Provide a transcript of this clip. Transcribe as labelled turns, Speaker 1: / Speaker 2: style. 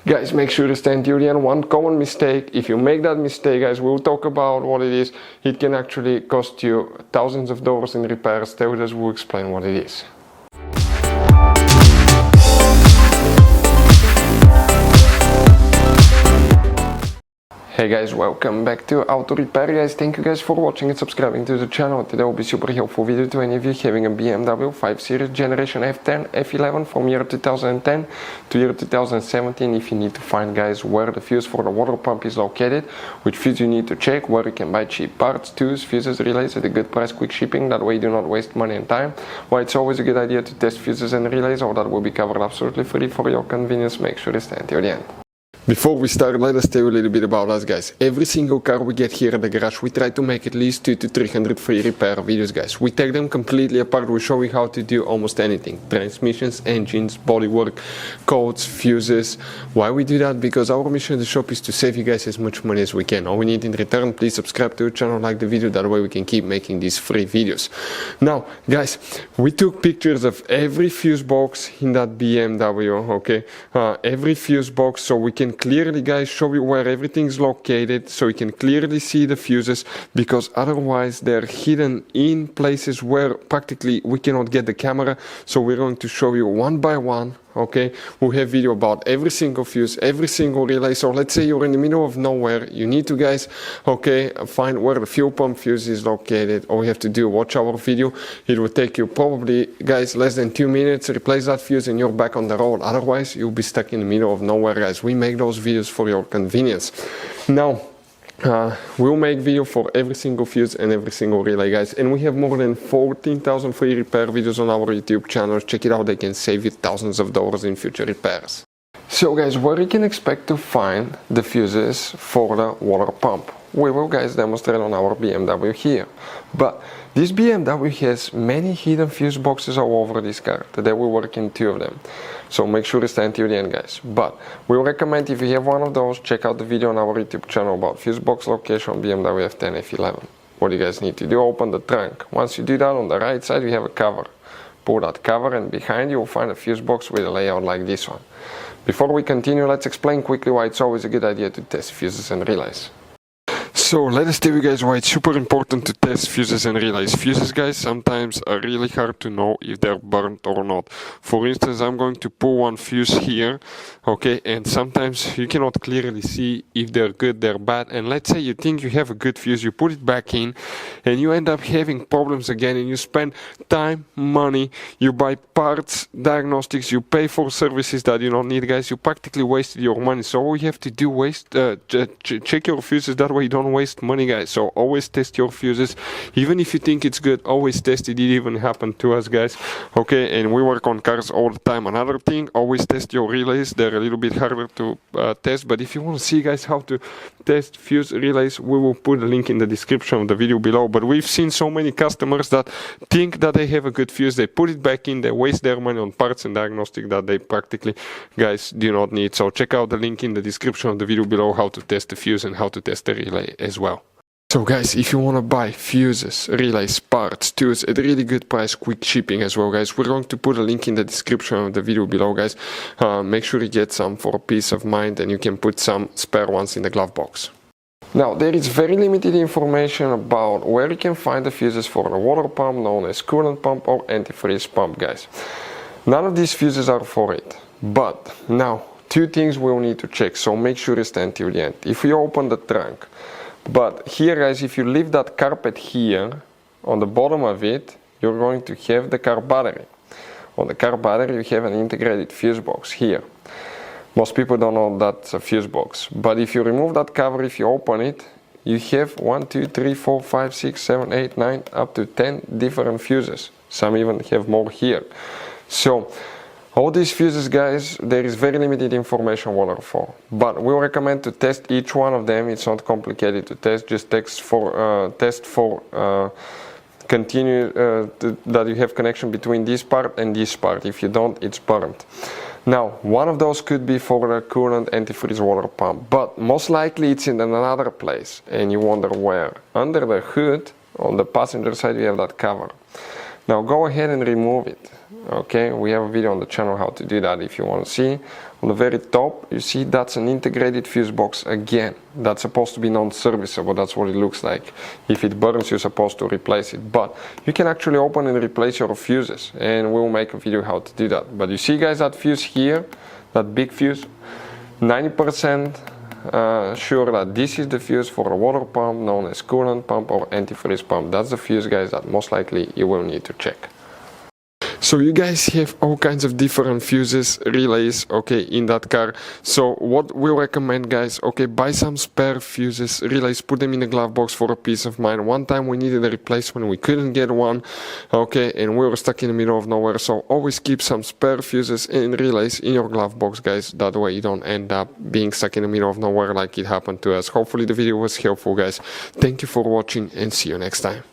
Speaker 1: Guys, make sure to stay until the end. One common mistake, if you make that mistake, guys, we'll talk about what it is. It can actually cost you thousands of dollars in repairs. Teodas will explain what it is. Hey guys, welcome back to Auto Repair. Guys, thank you guys for watching and subscribing to the channel. Today will be super helpful video to any of you having a BMW 5 Series Generation F10 F11 from year 2010 to year 2017. If you need to find, guys, where the fuse for the water pump is located, which fuse you need to check, where you can buy cheap parts, tools, fuses, relays at a good price, quick shipping, that way you do not waste money and time. Why it's always a good idea to test fuses and relays, all that will be covered absolutely free for your convenience. Make sure to stay until the end. Before we start, let us tell you a little bit about us, guys. Every single car we get here at the garage, we try to make at least 200 to 300 free repair videos, guys. We take them completely apart. We show you how to do almost anything. Transmissions, engines, bodywork, codes, fuses. Why we do that? Because our mission in the shop is to save you guys as much money as we can. All we need in return, please subscribe to the channel, like the video, that way we can keep making these free videos. Now, guys, we took pictures of every fuse box in that BMW, okay? Every fuse box, so we can clearly, guys, show you where everything is located, so you can clearly see the fuses, because otherwise they're hidden in places where practically we cannot get the camera. So we're going to show you one by one, okay? We have video about every single fuse, every single relay. So let's say you're in the middle of nowhere, you need to, guys, okay, find where the fuel pump fuse is located. All you have to do, watch our video. It will take you probably, guys, less than 2 minutes, replace that fuse and you're back on the road. Otherwise you'll be stuck in the middle of nowhere, guys. We make those videos for your convenience. Now, we'll make video for every single fuse and every single relay, guys, and we have more than 14,000 free repair videos on our YouTube channel. Check it out, they can save you thousands of dollars in future repairs. So, guys, where you can expect to find the fuses for the water pump, we will, guys, demonstrate on our BMW here. But this BMW has many hidden fuse boxes all over this car. Today we work in 2 of them. So make sure to stay until the end, guys. But we recommend, if you have one of those, check out the video on our YouTube channel about fuse box location on BMW F10 F11. What you guys need to do, open the trunk. Once you do that, on the right side you have a cover. Pull that cover and behind you will find a fuse box with a layout like this one. Before we continue, let's explain quickly why it's always a good idea to test fuses and relays. So let us tell you guys why it's super important to test fuses and relays. Fuses, guys, sometimes are really hard to know if they're burnt or not. For instance, I'm going to pull one fuse here, okay, and sometimes you cannot clearly see if they're good, they're bad. And let's say you think you have a good fuse, you put it back in and you end up having problems again, and you spend time, money, you buy parts, diagnostics, you pay for services that you don't need, guys. You practically wasted your money. So all you have to do, check your fuses, that way you don't waste money, guys. So always test your fuses, even if you think it's good. Always test it. It even happened to us, guys, okay? And we work on cars all the time. Another thing, always test your relays. They're a little bit harder to test, but if you want to see, guys, how to test fuse relays, we will put a link in the description of the video below. But we've seen so many customers that think that they have a good fuse, they put it back in, they waste their money on parts and diagnostic that they practically, guys, do not need. So check out the link in the description of the video below, how to test the fuse and how to test the relay as well. So, guys, if you want to buy fuses, relays, parts, tools at a really good price, quick shipping as well, guys, we're going to put a link in the description of the video below, guys. Make sure you get some for peace of mind, and you can put some spare ones in the glove box. Now, there is very limited information about where you can find the fuses for the water pump, known as coolant pump or antifreeze pump, guys. None of these fuses are for it. But now, 2 things we'll need to check, so make sure you stay until the end. If we open the trunk, but here, guys, if you leave that carpet here, on the bottom of it, you're going to have the car battery. On the car battery, you have an integrated fuse box here. Most people don't know that's a fuse box. But if you remove that cover, if you open it, you have 1, 2, 3, 4, 5, 6, 7, 8, 9, up to 10 different fuses. Some even have more here. So, all these fuses, guys, there is very limited information what are for. But we recommend to test each one of them. It's not complicated to test. Just test for continue that you have connection between this part and this part. If you don't, it's burnt. Now, one of those could be for the coolant antifreeze water pump, but most likely it's in another place, and you wonder where. Under the hood, on the passenger side, you have that cover. Now go ahead and remove it. Okay, we have a video on the channel how to do that if you want to see. On the very top, you see that's an integrated fuse box again. That's supposed to be non-serviceable, that's what it looks like. If it burns, you're supposed to replace it. But you can actually open and replace your fuses, and we'll make a video how to do that. But you see guys, that fuse here, that big fuse, 90% sure that this is the fuse for a water pump known as coolant pump or antifreeze pump. That's the fuse guys that most likely you will need to check. So you guys have all kinds of different fuses, relays, okay, in that car. So what we recommend guys, okay, buy some spare fuses, relays, put them in a glove box for a peace of mind. One time we needed a replacement, we couldn't get one, okay, and we were stuck in the middle of nowhere. So always keep some spare fuses and relays in your glove box guys. That way you don't end up being stuck in the middle of nowhere like it happened to us. Hopefully the video was helpful guys. Thank you for watching and see you next time.